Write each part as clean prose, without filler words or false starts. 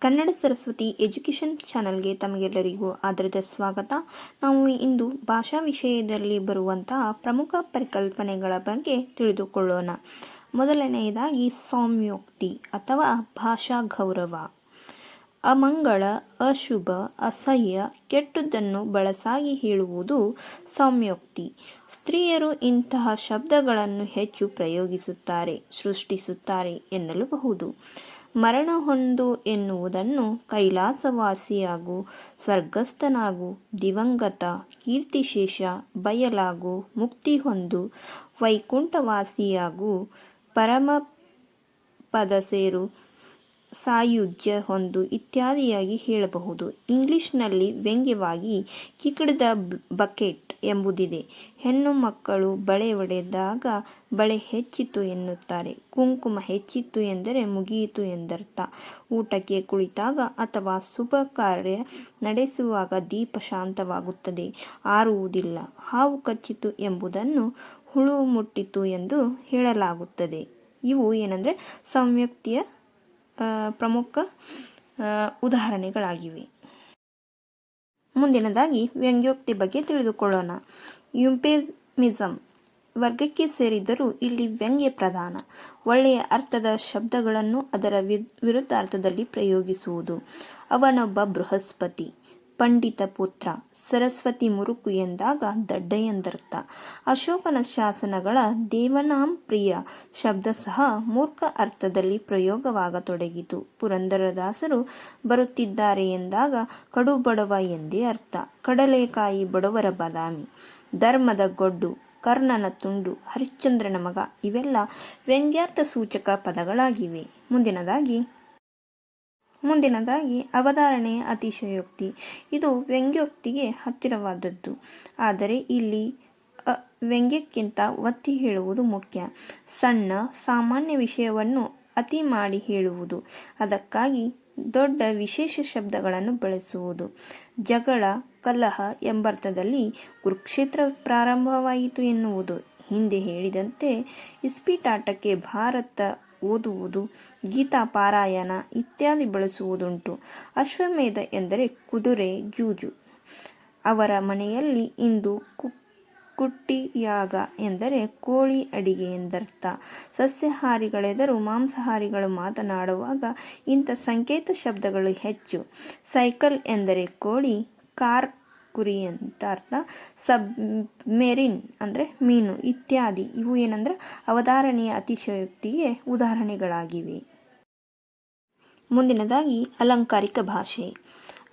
Kannada Saraswati education ಚಾನಲ್ಗೆ ತಮಗೆಲ್ಲರಿಗೂ ಆದರದ ಸ್ವಾಗತ. ನಾವು ಇಂದು ಭಾಷಾ ವಿಷಯದಲ್ಲಿ ಬರುವಂತಹ ಪ್ರಮುಖ ಪರಿಕಲ್ಪನೆಗಳ ಬಗ್ಗೆ ತಿಳಿದುಕೊಳ್ಳೋಣ. ಮೊದಲನೆಯದಾಗಿ ಸೌಮ್ಯೋಕ್ತಿ ಅಥವಾ ಭಾಷಾ ಗೌರವ. ಅಮಂಗಳ, ಅಶುಭ, ಅಸಹ್ಯ, ಕೆಟ್ಟದ್ದನ್ನು ಬಳಸಾಗಿ ಹೇಳುವುದು ಸೌಮ್ಯೋಕ್ತಿ. ಸ್ತ್ರೀಯರು ಇಂತಹ ಶಬ್ದಗಳನ್ನು ಹೆಚ್ಚು ಪ್ರಯೋಗಿಸುತ್ತಾರೆ, ಸೃಷ್ಟಿಸುತ್ತಾರೆ ಎನ್ನಲಬಹುದು. ಮರಣ ಹೊಂದು ಎನ್ನುವುದನ್ನು ಕೈಲಾಸವಾಸಿಯಾಗು, ಸ್ವರ್ಗಸ್ಥನಾಗು, ದಿವಂಗತ, ಕೀರ್ತಿಶೇಷ, ಬಯಲಾಗು, ಮುಕ್ತಿ ಹೊಂದು, ವೈಕುಂಠವಾಸಿಯಾಗು, ಪರಮಪದ ಸೇರು, ಸಾಯುಜ್ಯ ಹೊಂದು ಇತ್ಯಾದಿಯಾಗಿ ಹೇಳಬಹುದು. ಇಂಗ್ಲಿಷ್ನಲ್ಲಿ ವ್ಯಂಗ್ಯವಾಗಿ ಕಿಕ್ಡ್ ದ ಬಕೆಟ್ ಎಂಬುದಿದೆ. ಹೆಣ್ಣು ಮಕ್ಕಳು ಬಳೆ ಒಡೆದಾಗ ಬಳೆ ಹೆಚ್ಚಿತು ಎನ್ನುತ್ತಾರೆ. ಕುಂಕುಮ ಹೆಚ್ಚಿತು ಎಂದರೆ ಮುಗಿಯಿತು ಎಂದರ್ಥ. ಊಟಕ್ಕೆ ಕುಳಿತಾಗ ಅಥವಾ ಶುಭ ಕಾರ್ಯ ನಡೆಸುವಾಗ ದೀಪ ಶಾಂತವಾಗುತ್ತದೆ, ಆರುವುದಿಲ್ಲ. ಹಾವು ಕಚ್ಚಿತು ಎಂಬುದನ್ನು ಹುಳು ಮುಟ್ಟಿತು ಎಂದು ಹೇಳಲಾಗುತ್ತದೆ. ಇವು ಏನಂದರೆ ಸೌಮ್ಯೋಕ್ತಿಯ ಪ್ರಮುಖ ಉದಾಹರಣೆಗಳಾಗಿವೆ. ಮುಂದಿನದಾಗಿ ವ್ಯಂಗ್ಯೋಕ್ತಿ ಬಗ್ಗೆ ತಿಳಿದುಕೊಳ್ಳೋಣ. ಯೂಫೆಮಿಸಮ್ ವರ್ಗಕ್ಕೆ ಸೇರಿದ್ದರೂ ಇಲ್ಲಿ ವ್ಯಂಗ್ಯ ಪ್ರಧಾನ. ಒಳ್ಳೆಯ ಅರ್ಥದ ಶಬ್ದಗಳನ್ನು ಅದರ ವಿರುದ್ಧಾರ್ಥದಲ್ಲಿ ಪ್ರಯೋಗಿಸುವುದು. ಅವನೊಬ್ಬ ಬೃಹಸ್ಪತಿ, ಪಂಡಿತ ಪುತ್ರ, ಸರಸ್ವತಿ ಮುರುಕು ಎಂದಾಗ ದಡ್ಡ ಎಂದರ್ಥ. ಅಶೋಕನ ಶಾಸನಗಳ ದೇವನಾಂ ಪ್ರಿಯ ಶಬ್ದ ಸಹ ಮೂರ್ಖ ಅರ್ಥದಲ್ಲಿ ಪ್ರಯೋಗವಾಗತೊಡಗಿತು. ಪುರಂದರದಾಸರು ಬರುತ್ತಿದ್ದಾರೆ ಎಂದಾಗ ಕಡುಬಡವ ಎಂದೇ ಅರ್ಥ. ಕಡಲೆಕಾಯಿ ಬಡವರ ಬಾದಾಮಿ, ಧರ್ಮದ ಗೊಡ್ಡು, ಕರ್ಣನ ತುಂಡು, ಹರಿಶ್ಚಂದ್ರನ ಮಗ ಇವೆಲ್ಲ ವ್ಯಂಗ್ಯಾರ್ಥ ಸೂಚಕ ಪದಗಳಾಗಿವೆ. ಮುಂದಿನದಾಗಿ ಅವಧಾರಣೆಯ ಅತಿಶಯೋಕ್ತಿ. ಇದು ವ್ಯಂಗ್ಯೋಕ್ತಿಗೆ ಹತ್ತಿರವಾದದ್ದು. ಆದರೆ ಇಲ್ಲಿ ವ್ಯಂಗ್ಯಕ್ಕಿಂತ ಒತ್ತಿ ಹೇಳುವುದು ಮುಖ್ಯ. ಸಣ್ಣ ಸಾಮಾನ್ಯ ವಿಷಯವನ್ನು ಅತಿ ಮಾಡಿ ಹೇಳುವುದು. ಅದಕ್ಕಾಗಿ ದೊಡ್ಡ ವಿಶೇಷ ಶಬ್ದಗಳನ್ನು ಬಳಸುವುದು. ಜಗಳ, ಕಲಹ ಎಂಬರ್ಥದಲ್ಲಿ ಕುರುಕ್ಷೇತ್ರ ಪ್ರಾರಂಭವಾಯಿತು ಎನ್ನುವುದು. ಹಿಂದೆ ಹೇಳಿದಂತೆ ಇಸ್ಪೀಟಾಟಕ್ಕೆ ಭಾರತ ಓದುವುದು, ಗೀತಾ ಪಾರಾಯಣ ಇತ್ಯಾದಿ ಬಳಸುವುದುಂಟು. ಅಶ್ವಮೇಧ ಎಂದರೆ ಕುದುರೆ ಜೂಜು. ಅವರ ಮನೆಯಲ್ಲಿ ಇಂದು ಕುಟ್ಟಿಯಾಗ ಎಂದರೆ ಕೋಳಿ ಅಡಿಗೆ ಎಂದರ್ಥ. ಸಸ್ಯಾಹಾರಿಗಳೆದರು ಮಾಂಸಾಹಾರಿಗಳು ಮಾತನಾಡುವಾಗ ಇಂಥ ಸಂಕೇತ ಶಬ್ದಗಳು ಹೆಚ್ಚು. ಸೈಕಲ್ ಎಂದರೆ ಕೋಳಿ, ಕಾರ್ ಕುರಿ ಅಂತ ಅರ್ಥ. ಸಬ್ಮೆರಿನ್ ಅಂದರೆ ಮೀನು ಇತ್ಯಾದಿ ಇವು ಏನಂದ್ರೆ ಅವಧಾರಣೆಯ ಅತಿಶಯೋಕ್ತಿಗೆ ಉದಾಹರಣೆಗಳಾಗಿವೆ. ಮುಂದಿನದಾಗಿ ಅಲಂಕಾರಿಕ ಭಾಷೆ.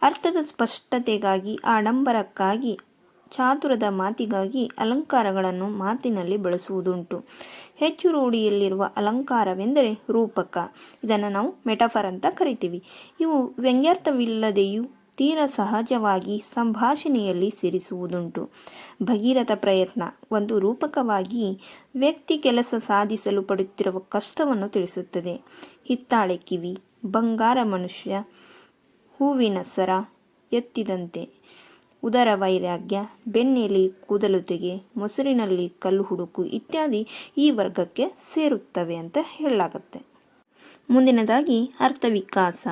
ಅರ್ಥದ ಸ್ಪಷ್ಟತೆಗಾಗಿ, ಆಡಂಬರಕ್ಕಾಗಿ, ಚಾತುರ್ಯದ ಮಾತಿಗಾಗಿ ಅಲಂಕಾರಗಳನ್ನು ಮಾತಿನಲ್ಲಿ ಬಳಸುವುದುಂಟು. ಹೆಚ್ಚು ರೂಢಿಯಲ್ಲಿರುವ ಅಲಂಕಾರವೆಂದರೆ ರೂಪಕ. ಇದನ್ನು ನಾವು ಮೆಟಫರ್ ಅಂತ ಕರಿತೀವಿ. ಇವು ವ್ಯಂಗ್ಯಾರ್ಥವಿಲ್ಲದೆಯೂ ತೀರ ಸಹಜವಾಗಿ ಸಂಭಾಷಣೆಯಲ್ಲಿ ಸೇರಿಸುವುದುಂಟು. ಭಗೀರಥ ಪ್ರಯತ್ನ ಒಂದು ರೂಪಕವಾಗಿ ವ್ಯಕ್ತಿ ಕೆಲಸ ಸಾಧಿಸಲು ಪಡುತ್ತಿರುವ ಕಷ್ಟವನ್ನು ತಿಳಿಸುತ್ತದೆ. ಹಿತ್ತಾಳೆ ಕಿವಿ, ಬಂಗಾರ ಮನುಷ್ಯ, ಹೂವಿನ ಸರ ಎತ್ತಿದಂತೆ, ಉದರ ವೈರಾಗ್ಯ, ಬೆನ್ನೆಲಿ ಕೂದಲು ತೆಗೆ, ಮೊಸರಿನಲ್ಲಿ ಕಲ್ಲು ಹುಡುಕು ಇತ್ಯಾದಿ ಈ ವರ್ಗಕ್ಕೆ ಸೇರುತ್ತವೆ ಅಂತ ಹೇಳಲಾಗುತ್ತೆ. ಮುಂದಿನದಾಗಿ ಅರ್ಥವಿಕಾಸ.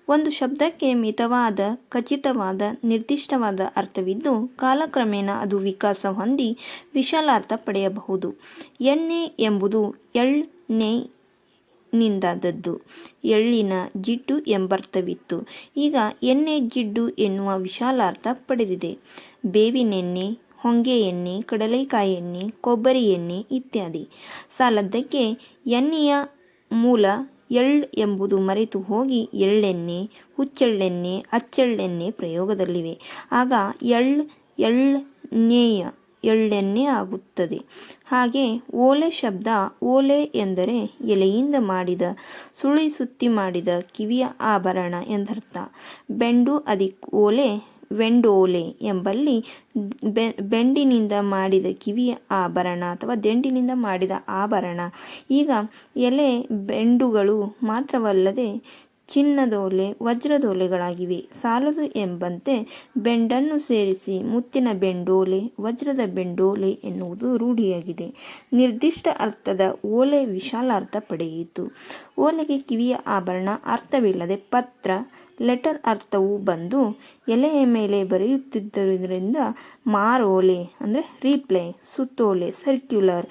ಒಂದು ಶಬ್ದಕ್ಕೆ ಮಿತವಾದ, ಖಚಿತವಾದ, ನಿರ್ದಿಷ್ಟವಾದ ಅರ್ಥವಿದ್ದು ಕಾಲಕ್ರಮೇಣ ಅದು ವಿಕಾಸ ಹೊಂದಿ ವಿಶಾಲಾರ್ಥ ಪಡೆಯಬಹುದು. ಎಣ್ಣೆ ಎಂಬುದು ಎಳ್ಳಿನಿಂದಾದದ್ದು. ಎಳ್ಳಿನ ಜಿಡ್ಡು ಎಂಬರ್ಥವಿತ್ತು. ಈಗ ಎಣ್ಣೆ ಜಿಡ್ಡು ಎನ್ನುವ ವಿಶಾಲಾರ್ಥ ಪಡೆದಿದೆ. ಬೇವಿನೆಣ್ಣೆ, ಹೊಂಗೆ ಎಣ್ಣೆ, ಕಡಲೆಕಾಯಿ ಎಣ್ಣೆ, ಕೊಬ್ಬರಿ ಎಣ್ಣೆ ಇತ್ಯಾದಿ. ಸಾಲದ್ದಕ್ಕೆ ಎಣ್ಣೆಯ ಮೂಲ ಎಳ್ ಎಂಬುದು ಮರೆತು ಹೋಗಿ ಎಳ್ಳೆಣ್ಣೆ, ಹುಚ್ಚೆಳ್ಳೆಣ್ಣೆ, ಅಚ್ಚೆಳ್ಳೆಣ್ಣೆ ಪ್ರಯೋಗದಲ್ಲಿವೆ. ಆಗ ಎಳ್ಳೆಣ್ಣೆಯ ಎಳ್ಳೆಣ್ಣೆ ಆಗುತ್ತದೆ. ಹಾಗೆ ಓಲೆ ಶಬ್ದ ಓಲೆ ಎಂದರೆ ಎಲೆಯಿಂದ ಮಾಡಿದ, ಸುಳಿ ಸುತ್ತಿ ಮಾಡಿದ ಕಿವಿಯ ಆಭರಣ ಎಂದರ್ಥ. ಬೆಂಡು ಅದಿಕ್ ಓಲೆ ವೆಂಡೋಲೆ ಎಂಬಲ್ಲಿ ಬೆಂಡಿನಿಂದ ಮಾಡಿದ ಕಿವಿಯ ಆಭರಣ ಅಥವಾ ದಿಂಡಿನಿಂದ ಮಾಡಿದ ಆಭರಣ. ಈಗ ಎಲೆ ಬೆಂಡುಗಳು ಮಾತ್ರವಲ್ಲದೆ ಚಿನ್ನದೋಲೆ ವಜ್ರದೋಲೆಗಳಾಗಿವೆ. ಸಾಲದು ಎಂಬಂತೆ ಬೆಂಡನ್ನು ಸೇರಿಸಿ ಮುತ್ತಿನ ಬೆಂಡೋಲೆ ವಜ್ರದ ಬೆಂಡೋಲೆ ಎನ್ನುವುದು ರೂಢಿಯಾಗಿದೆ. ನಿರ್ದಿಷ್ಟ ಅರ್ಥದ ಓಲೆ ವಿಶಾಲ ಅರ್ಥ ಪಡೆಯಿತು. ಓಲೆಗೆ ಕಿವಿಯ ಆಭರಣ ಅರ್ಥವಿಲ್ಲದೆ ಪತ್ರ ಲೆಟರ್ ಅರ್ಥವು ಬಂದು ಎಲೆಯ ಮೇಲೆ ಬರೆಯುತ್ತಿದ್ದರಿಂದ ಮಾರೋಲೆ ಅಂದರೆ ರೀಪ್ಲೈ, ಸುತ್ತೋಲೆ, ಸರ್ಕ್ಯುಲರ್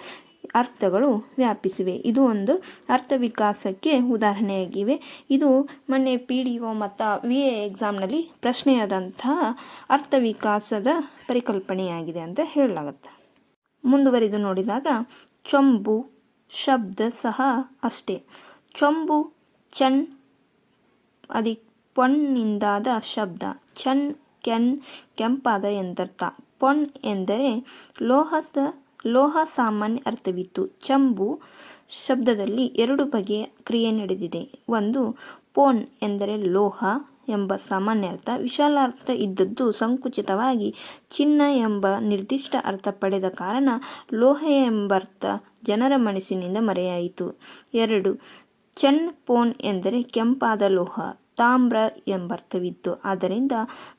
ಅರ್ಥಗಳು ವ್ಯಾಪಿಸಿವೆ. ಇದು ಒಂದು ಅರ್ಥ ವಿಕಾಸಕ್ಕೆ ಉದಾಹರಣೆಯಾಗಿವೆ. ಇದು ಮೊನ್ನೆ PDO ಮತ್ತು VA ಎಕ್ಸಾಮ್ನಲ್ಲಿ ಪ್ರಶ್ನೆಯಾದಂತಹ ಅರ್ಥ ವಿಕಾಸದ ಪರಿಕಲ್ಪನೆಯಾಗಿದೆ ಅಂತ ಹೇಳಲಾಗುತ್ತೆ. ಮುಂದುವರಿದು ನೋಡಿದಾಗ ಚೊಂಬು ಶಬ್ದ ಸಹ ಅಷ್ಟೇ. ಚೊಂಬು ಚನ್ ಅದಿ ಪೊನ್ನಿಂದಾದ ಶಬ್ದ. ಚನ್ ಕೆಂಪಾದ ಎಂದರ್ಥ. ಪೊನ್ ಎಂದರೆ ಲೋಹ ಸಾಮಾನ್ಯ ಅರ್ಥವಿತ್ತು. ಚಂಬು ಶಬ್ದದಲ್ಲಿ ಎರಡು ಬಗೆಯ ಕ್ರಿಯೆ ನಡೆದಿದೆ. ಒಂದು ಪೋನ್ ಎಂದರೆ ಲೋಹ ಎಂಬ ಸಾಮಾನ್ಯ ಅರ್ಥ. ವಿಶಾಲ ಅರ್ಥ ಇದ್ದದ್ದು ಸಂಕುಚಿತವಾಗಿ ಚಿನ್ನ ಎಂಬ ನಿರ್ದಿಷ್ಟ ಅರ್ಥ ಪಡೆದ ಕಾರಣ ಲೋಹ ಎಂಬರ್ಥ ಜನರ ಮನಸ್ಸಿನಿಂದ ಮರೆಯಾಯಿತು. 2 ಚನ್ ಪೋನ್ ಎಂದರೆ ಕೆಂಪಾದ ಲೋಹ, ತಾಮ್ರ ಎಂಬರ್ಥವಿತ್ತು. ಆದ್ದರಿಂದ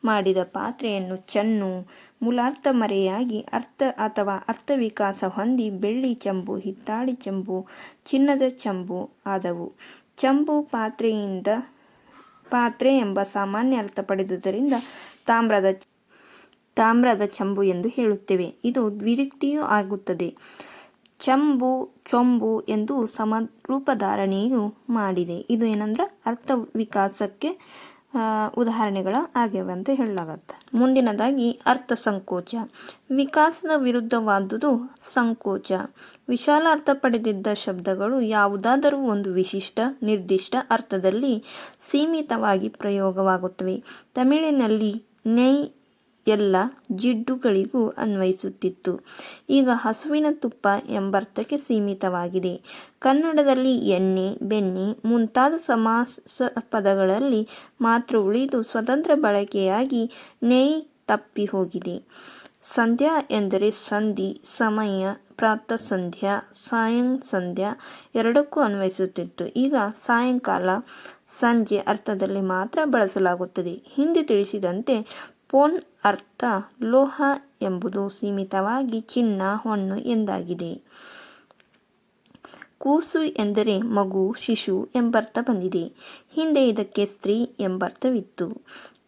ಮಾಡಿದ ಪಾತ್ರೆಯನ್ನು ಚನ್ನು ಮೂಲಾರ್ಥ ಮರೆಯಾಗಿ ಅರ್ಥ ಅಥವಾ ಅರ್ಥ ವಿಕಾಸ ಹೊಂದಿ ಬೆಳ್ಳಿ ಚಂಬು, ಹಿತ್ತಾಳಿ ಚಂಬು, ಚಿನ್ನದ ಚಂಬು ಆದವು. ಚಂಬು ಪಾತ್ರೆ ಎಂಬ ಸಾಮಾನ್ಯ ಅರ್ಥ ಪಡೆದುದರಿಂದ ತಾಮ್ರದ ಚಂಬು ಎಂದು ಹೇಳುತ್ತೇವೆ. ಇದು ದ್ವಿರುಕ್ತಿಯೂ ಆಗುತ್ತದೆ. ಚೊಂಬು ಎಂದು ಸಮರೂಪಧಾರಣೆಯು ಮಾಡಿದೆ. ಇದು ಏನಂದ್ರೆ ಅರ್ಥ ವಿಕಾಸಕ್ಕೆ ಉದಾಹರಣೆಗಳ ಆಗ್ಯವೆ ಅಂತ ಹೇಳಲಾಗತ್ತೆ. ಮುಂದಿನದಾಗಿ ಅರ್ಥ ಸಂಕೋಚ. ವಿಕಾಸದ ವಿರುದ್ಧವಾದುದು ಸಂಕೋಚ. ವಿಶಾಲ ಅರ್ಥ ಪಡೆದಿದ್ದ ಶಬ್ದಗಳು ಯಾವುದಾದರೂ ಒಂದು ವಿಶಿಷ್ಟ ನಿರ್ದಿಷ್ಟ ಅರ್ಥದಲ್ಲಿ ಸೀಮಿತವಾಗಿ ಪ್ರಯೋಗವಾಗುತ್ತವೆ. ತಮಿಳಿನಲ್ಲಿ ನೈ ಎಲ್ಲ ಜಿಡ್ಡುಗಳಿಗೂ ಅನ್ವಯಿಸುತ್ತಿತ್ತು. ಈಗ ಹಸುವಿನ ತುಪ್ಪ ಎಂಬರ್ಥಕ್ಕೆ ಸೀಮಿತವಾಗಿದೆ. ಕನ್ನಡದಲ್ಲಿ ಎಣ್ಣೆ, ಬೆಣ್ಣೆ ಮುಂತಾದ ಸಮಾಸ ಪದಗಳಲ್ಲಿ ಮಾತ್ರ ಉಳಿದು ಸ್ವತಂತ್ರ ಬಳಕೆಯಾಗಿ ನೈ ತಪ್ಪಿ ಹೋಗಿದೆ. ಸಂಧ್ಯಾ ಎಂದರೆ ಸಂಧಿ, ಸಮಯ, ಪ್ರಾತಃ ಸಂಧ್ಯಾ, ಸಾಯಂ ಸಂಧ್ಯಾ ಎರಡಕ್ಕೂ ಅನ್ವಯಿಸುತ್ತಿತ್ತು. ಈಗ ಸಾಯಂಕಾಲ, ಸಂಜೆ ಅರ್ಥದಲ್ಲಿ ಮಾತ್ರ ಬಳಸಲಾಗುತ್ತದೆ. ಹಿಂದೆ ತಿಳಿಸಿದಂತೆ ಪೋನ್ ಅರ್ಥ ಲೋಹ ಎಂಬುದು ಸೀಮಿತವಾಗಿ ಚಿನ್ನ, ಹೊನ್ನು ಎಂದಾಗಿದೆ. ಕೂಸು ಎಂದರೆ ಮಗು, ಶಿಶು ಎಂಬರ್ಥ ಬಂದಿದೆ. ಹಿಂದೆ ಇದಕ್ಕೆ ಸ್ತ್ರೀ ಎಂಬರ್ಥವಿತ್ತು.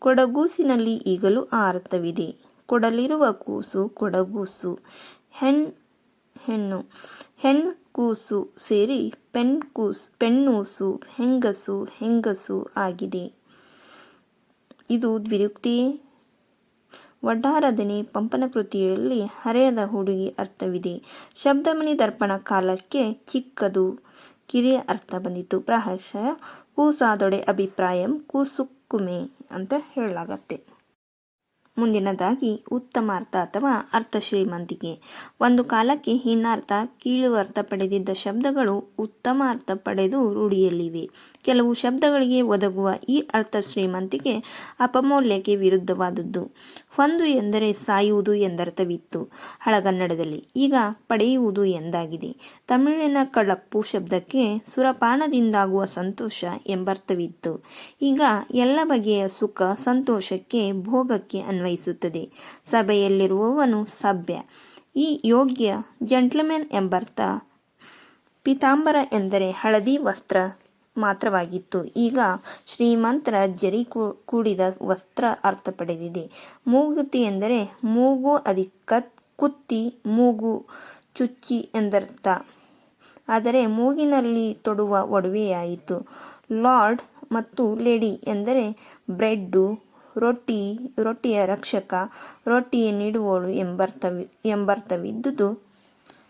ಕೊಡಗೂಸಿನಲ್ಲಿ ಈಗಲೂ ಆ ಅರ್ಥವಿದೆ. ಕೊಡಲಿರುವ ಕೂಸು ಕೊಡಗೂಸು. ಹೆಣ್ಕೂಸು ಸೇರಿ ಪೆಣ್ಣೂಸು, ಹೆಂಗಸು ಆಗಿದೆ. ಇದು ದ್ವಿರುಕ್ತಿಯೇ. ವಡ್ಡಾರದನೆ ಪಂಪನ ಕೃತಿಯಲ್ಲಿ ಹರೆಯದ ಹುಡುಗಿ ಅರ್ಥವಿದೆ. ಶಬ್ದಮಣಿ ದರ್ಪಣ ಕಾಲಕ್ಕೆ ಚಿಕ್ಕದು ಕಿರಿಯ ಅರ್ಥ ಬಂದಿತು. ಪ್ರಾಯಶಃ ಕೂಸಾದೊಡೆ ಅಭಿಪ್ರಾಯಂ ಕೂಸುಕ್ಕುಮೆ ಅಂತ ಹೇಳಲಾಗತ್ತೆ. ಮುಂದಿನದಾಗಿ ಉತ್ತಮಾರ್ಥ ಅಥವಾ ಅರ್ಥ ಶ್ರೀಮಂತಿಕೆ. ಒಂದು ಕಾಲಕ್ಕೆ ಹೀನಾರ್ಥ ಕೀಳು ಅರ್ಥ ಪಡೆದಿದ್ದ ಶಬ್ದಗಳು ಉತ್ತಮ ಅರ್ಥ ಪಡೆದು ರೂಢಿಯಲ್ಲಿವೆ. ಕೆಲವು ಶಬ್ದಗಳಿಗೆ ಒದಗುವ ಈ ಅರ್ಥ ಶ್ರೀಮಂತಿಕೆ ಅಪಮೌಲ್ಯಕ್ಕೆ ವಿರುದ್ಧವಾದದ್ದು. ಹೊಂದು ಎಂದರೆ ಸಾಯುವುದು ಎಂದರ್ಥವಿತ್ತು ಹಳಗನ್ನಡದಲ್ಲಿ. ಈಗ ಪಡೆಯುವುದು ಎಂದಾಗಿದೆ. ತಮಿಳಿನ ಕಳಪ್ಪು ಶಬ್ದಕ್ಕೆ ಸುರಪಾನದಿಂದಾಗುವ ಸಂತೋಷ ಎಂಬರ್ಥವಿತ್ತು. ಈಗ ಎಲ್ಲ ಬಗೆಯ ಸುಖ ಸಂತೋಷಕ್ಕೆ ಭೋಗಕ್ಕೆ ಅನ್ವಯಿಸುತ್ತದೆ. ಸಭೆಯಲ್ಲಿರುವವನು ಸಭ್ಯ, ಈ ಯೋಗ್ಯ, ಜೆಂಟ್ಲ್ಮನ್ ಎಂಬರ್ಥ. ಪೀತಾಂಬರ ಎಂದರೆ ಹಳದಿ ವಸ್ತ್ರ ಮಾತ್ರವಾಗಿತ್ತು. ಈಗ ಶ್ರೀಮಂತರ ಜರಿ ಕೂಡಿದ ವಸ್ತ್ರ ಅರ್ಥ ಪಡೆದಿದೆ. ಮೂಗುತಿ ಎಂದರೆ ಮೂಗು ಕುತ್ತಿ, ಮೂಗು ಚುಚ್ಚಿ ಎಂದರ್ಥ. ಆದರೆ ಮೂಗಿನಲ್ಲಿ ತೊಡುವ ಒಡವೆಯಾಯಿತು. ಲಾರ್ಡ್ ಮತ್ತು ಲೇಡಿ ಎಂದರೆ ಬ್ರೆಡ್ಡು, ರೊಟ್ಟಿಯ ರಕ್ಷಕ, ರೊಟ್ಟಿಯ ನೀಡುವವಳು ಎಂಬರ್ಥವಿದ್ದುದು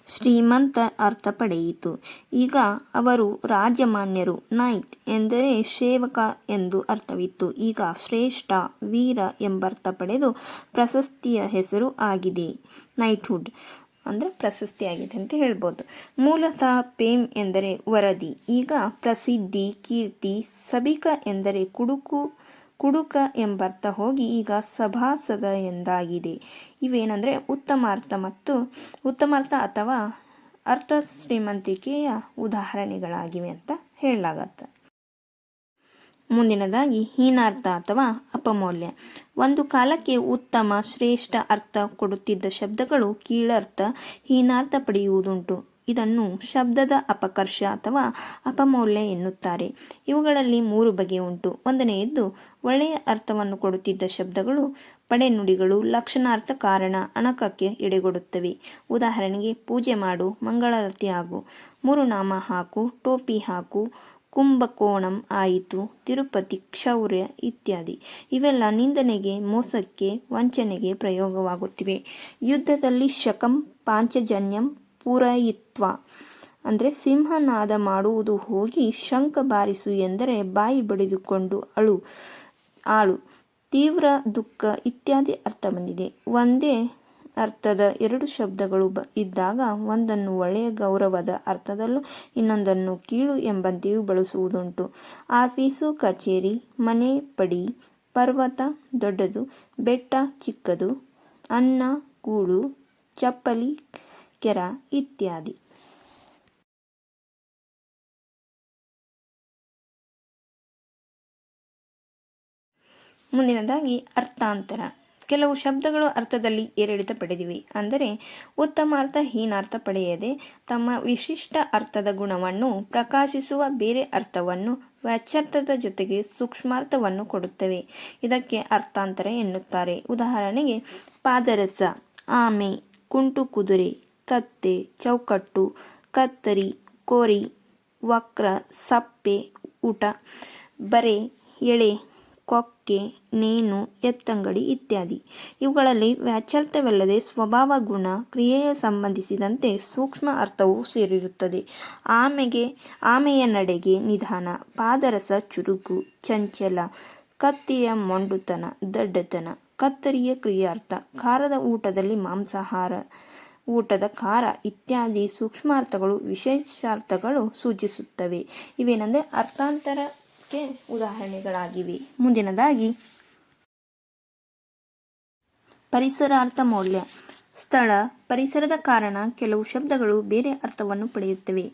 ಶ್ರೀಮಂತ ಅರ್ಥ ಪಡೆಯಿತು. ಈಗ ಅವರು ರಾಜಮಾನ್ಯರು. ನೈಟ್ ಎಂದರೆ ಸೇವಕ ಎಂದು ಅರ್ಥವಿತ್ತು. ಈಗ ಶ್ರೇಷ್ಠ, ವೀರ ಎಂಬರ್ಥ ಪಡೆದು ಪ್ರಶಸ್ತಿಯ ಹೆಸರು ಆಗಿದೆ. ನೈಟ್ಹುಡ್ ಅಂದರೆ ಪ್ರಶಸ್ತಿ ಆಗಿದೆ ಅಂತ ಹೇಳ್ಬೋದು. ಮೂಲತಃ ಫೇಮ್ ಎಂದರೆ ವರದಿ. ಈಗ ಪ್ರಸಿದ್ಧಿ, ಕೀರ್ತಿ. ಸಭಿಕ ಎಂದರೆ ಕುಡುಕ ಎಂಬರ್ಥ ಹೋಗಿ ಈಗ ಸಭಾಸದ ಎಂದಾಗಿದೆ. ಇವೇನೆಂದರೆ ಉತ್ತಮಾರ್ಥ ಅಥವಾ ಅರ್ಥ ಶ್ರೀಮಂತಿಕೆಯ ಉದಾಹರಣೆಗಳಾಗಿವೆ ಅಂತ ಹೇಳಲಾಗತ್ತೆ. ಮುಂದಿನದಾಗಿ ಹೀನಾರ್ಥ ಅಥವಾ ಅಪಮೌಲ್ಯ. ಒಂದು ಕಾಲಕ್ಕೆ ಉತ್ತಮ ಶ್ರೇಷ್ಠ ಅರ್ಥ ಕೊಡುತ್ತಿದ್ದ ಶಬ್ದಗಳು ಕೀಳರ್ಥ ಹೀನಾರ್ಥ ಪಡೆಯುವುದುಂಟು. ಇದನ್ನು ಶಬ್ದದ ಅಪಕರ್ಷ ಅಥವಾ ಅಪಮೌಲ್ಯ ಎನ್ನುತ್ತಾರೆ. ಇವುಗಳಲ್ಲಿ 3 ಬಗೆ ಉಂಟು. ಒಂದನೆಯದ್ದು ಒಳ್ಳೆಯ ಅರ್ಥವನ್ನು ಕೊಡುತ್ತಿದ್ದ ಶಬ್ದಗಳು ಪಡೆನುಡಿಗಳು ಲಕ್ಷಣಾರ್ಥ ಕಾರಣ ಅಣಕಕ್ಕೆ ಎಡೆಗೊಡುತ್ತವೆ. ಉದಾಹರಣೆಗೆ ಪೂಜೆ ಮಾಡು, ಮಂಗಳಾರತಿ ಆಗು, 3 ನಾಮ ಹಾಕು, ಟೋಪಿ ಹಾಕು, ಕುಂಭಕೋಣಂ ಆಯಿತು, ತಿರುಪತಿ ಕ್ಷೌರ್ಯ ಇತ್ಯಾದಿ. ಇವೆಲ್ಲ ನಿಂದನೆಗೆ, ಮೋಸಕ್ಕೆ, ವಂಚನೆಗೆ ಪ್ರಯೋಗವಾಗುತ್ತಿವೆ. ಯುದ್ಧದಲ್ಲಿ ಶಕಂ ಪಾಂಚಜನ್ಯಂ ಪೂರಯಿತ್ವ ಅಂದರೆ ಸಿಂಹನಾದ ಮಾಡುವುದು ಹೋಗಿ ಶಂಖ ಬಾರಿಸು ಎಂದರೆ ಬಾಯಿ ಬಡಿದುಕೊಂಡು ಆಳು, ತೀವ್ರ ದುಃಖ ಇತ್ಯಾದಿ ಅರ್ಥ ಬಂದಿದೆ. ಒಂದೇ ಅರ್ಥದ 2 ಶಬ್ದಗಳು ಇದ್ದಾಗ ಒಂದನ್ನು ಒಳ್ಳೆಯ ಗೌರವದ ಅರ್ಥದಲ್ಲೂ ಇನ್ನೊಂದನ್ನು ಕೀಳು ಎಂಬಂತೆಯೂ ಬಳಸುವುದುಂಟು. ಆಫೀಸು ಕಚೇರಿ, ಮನೆ ಪಡಿ, ಪರ್ವತ ದೊಡ್ಡದು, ಬೆಟ್ಟ ಚಿಕ್ಕದು, ಅನ್ನ ಕೂಳು, ಚಪ್ಪಲಿ ಕೆರ ಇತ್ಯಾದಿ. ಮುಂದಿನದಾಗಿ ಅರ್ಥಾಂತರ. ಕೆಲವು ಶಬ್ದಗಳು ಅರ್ಥದಲ್ಲಿ ಏರಿಳಿತ ಪಡೆದಿವೆ. ಅಂದರೆ ಉತ್ತಮ ಅರ್ಥ ಹೀನಾರ್ಥ ಪಡೆಯದೆ ತಮ್ಮ ವಿಶಿಷ್ಟ ಅರ್ಥದ ಗುಣವನ್ನು ಪ್ರಕಾಶಿಸುವ ಬೇರೆ ಅರ್ಥವನ್ನು ವ್ಯಾಚ್ಯಾರ್ಥದ ಜೊತೆಗೆ ಸೂಕ್ಷ್ಮಾರ್ಥವನ್ನು ಕೊಡುತ್ತವೆ. ಇದಕ್ಕೆ ಅರ್ಥಾಂತರ ಎನ್ನುತ್ತಾರೆ. ಉದಾಹರಣೆಗೆ ಪಾದರಸ, ಆಮೆ, ಕುಂಟು ಕುದುರೆ, ಕತ್ತೆ, ಚೌಕಟ್ಟು, ಕತ್ತರಿ, ಕೋರಿ, ವಕ್ರ, ಸಪ್ಪೆ, ಊಟ, ಬರೆ, ಎಳೆ, ಕೊಕ್ಕೆ, ನೇಣು, ಎತ್ತಂಗಡಿ ಇತ್ಯಾದಿ. ಇವುಗಳಲ್ಲಿ ವ್ಯಾಚ್ಯಾರ್ಥವಲ್ಲದೆ ಸ್ವಭಾವ ಗುಣ ಕ್ರಿಯೆಯ ಸಂಬಂಧಿಸಿದಂತೆ ಸೂಕ್ಷ್ಮ ಅರ್ಥವೂ ಸೇರಿರುತ್ತದೆ. ಆಮೆಯ ನಡೆಗೆ ನಿಧಾನ, ಪಾದರಸ ಚುರುಕು ಚಂಚಲ, ಕತ್ತೆಯ ಮೊಂಡುತನ ದಡ್ಡತನ, ಕತ್ತರಿಯ ಕ್ರಿಯಾರ್ಥ, ಖಾರದ ಊಟದಲ್ಲಿ ಮಾಂಸಾಹಾರ ಊಟದ ಖಾರ ಇತ್ಯಾದಿ ಸೂಕ್ಷ್ಮಾರ್ಥಗಳು ವಿಶೇಷಾರ್ಥಗಳು ಸೂಚಿಸುತ್ತವೆ. ಇವೇನೆಂದರೆ ಅರ್ಥಾಂತರಕ್ಕೆ ಉದಾಹರಣೆಗಳಾಗಿವೆ. ಮುಂದಿನದಾಗಿ ಪರಿಸರಾರ್ಥ ಮೌಲ್ಯ. ಸ್ಥಳ ಪರಿಸರದ ಕಾರಣ ಕೆಲವು ಶಬ್ದಗಳು ಬೇರೆ ಅರ್ಥವನ್ನು ಪಡೆಯುತ್ತವೆ.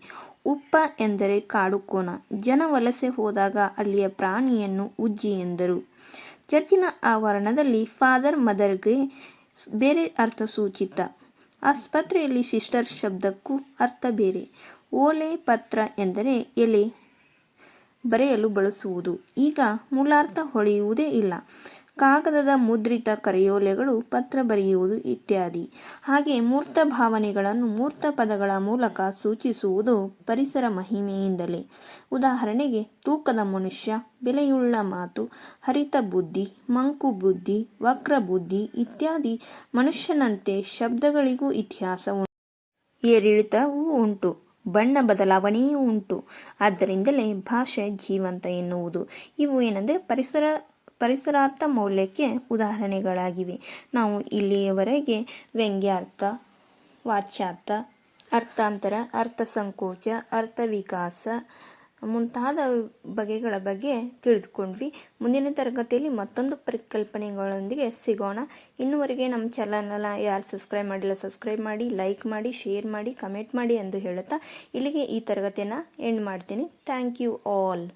ಉಪ್ಪ ಎಂದರೆ ಕಾಡು ಕೋಣ. ಜನ ವಲಸೆ ಹೋದಾಗ ಅಲ್ಲಿಯ ಪ್ರಾಣಿಯನ್ನು ಉಜ್ಜಿ ಎಂದರು. ಚರ್ಚಿನ ಆವರಣದಲ್ಲಿ ಫಾದರ್ ಮದರ್ಗೆ ಬೇರೆ ಅರ್ಥ ಸೂಚಿತ. ಆಸ್ಪತ್ರೆಯಲ್ಲಿ ಸಿಸ್ಟರ್ ಶಬ್ದಕ್ಕೂ ಅರ್ಥ ಬೇರೆ. ಓಲೆ ಪತ್ರ ಎಂದರೆ ಎಲೆ ಬರೆಯಲು ಬಳಸುವುದು. ಈಗ ಮೂಲಾರ್ಥ ಹೊಳೆಯುವುದೇ ಇಲ್ಲ. ಕಾಗದದ ಮುದ್ರಿತ ಕರೆಯೋಲೆಗಳು ಪತ್ರ ಬರೆಯುವುದು ಇತ್ಯಾದಿ. ಹಾಗೆ ಮೂರ್ತ ಭಾವನೆಗಳನ್ನು ಮೂರ್ತ ಪದಗಳ ಮೂಲಕ ಸೂಚಿಸುವುದು ಪರಿಸರ ಮಹಿಮೆಯಿಂದಲೇ. ಉದಾಹರಣೆಗೆ ತೂಕದ ಮನುಷ್ಯ, ಬೆಲೆಯುಳ್ಳ ಮಾತು, ಹರಿತ ಬುದ್ಧಿ, ಮಂಕು ಬುದ್ಧಿ, ವಕ್ರ ಬುದ್ಧಿ ಇತ್ಯಾದಿ. ಮನುಷ್ಯನಂತೆ ಶಬ್ದಗಳಿಗೂ ಇತಿಹಾಸ ಉಂಟು, ಏರಿಳಿತವೂ ಉಂಟು, ಬಣ್ಣ ಬದಲಾವಣೆಯೂ ಉಂಟು. ಆದ್ದರಿಂದಲೇ ಭಾಷೆ ಜೀವಂತ ಎನ್ನುವುದು. ಇವು ಏನೆಂದರೆ ಪರಿಸರಾರ್ಥ ಮೌಲ್ಯಕ್ಕೆ ಉದಾಹರಣೆಗಳಾಗಿವೆ. ನಾವು ಇಲ್ಲಿಯವರೆಗೆ ವ್ಯಂಗ್ಯಾರ್ಥ, ವಾಚ್ಯಾರ್ಥ, ಅರ್ಥಾಂತರ, ಅರ್ಥಸಂಕೋಚ, ಅರ್ಥವಿಕಾಸ ಮುಂತಾದ ಬಗೆಗಳ ಬಗ್ಗೆ ತಿಳಿದುಕೊಂಡ್ವಿ. ಮುಂದಿನ ತರಗತಿಯಲ್ಲಿ ಮತ್ತೊಂದು ಪರಿಕಲ್ಪನೆಗಳೊಂದಿಗೆ ಸಿಗೋಣ. ಇನ್ನುವರೆಗೆ ನಮ್ಮ ಚಾನಲ್ನ ಯಾರು ಸಬ್ಸ್ಕ್ರೈಬ್ ಮಾಡಿಲ್ಲ ಸಬ್ಸ್ಕ್ರೈಬ್ ಮಾಡಿ, ಲೈಕ್ ಮಾಡಿ, ಶೇರ್ ಮಾಡಿ, ಕಮೆಂಟ್ ಮಾಡಿ ಎಂದು ಹೇಳುತ್ತಾ ಇಲ್ಲಿಗೆ ಈ ತರಗತಿಯನ್ನು ಎಂಡ್ ಮಾಡ್ತೀನಿ. Thank you all.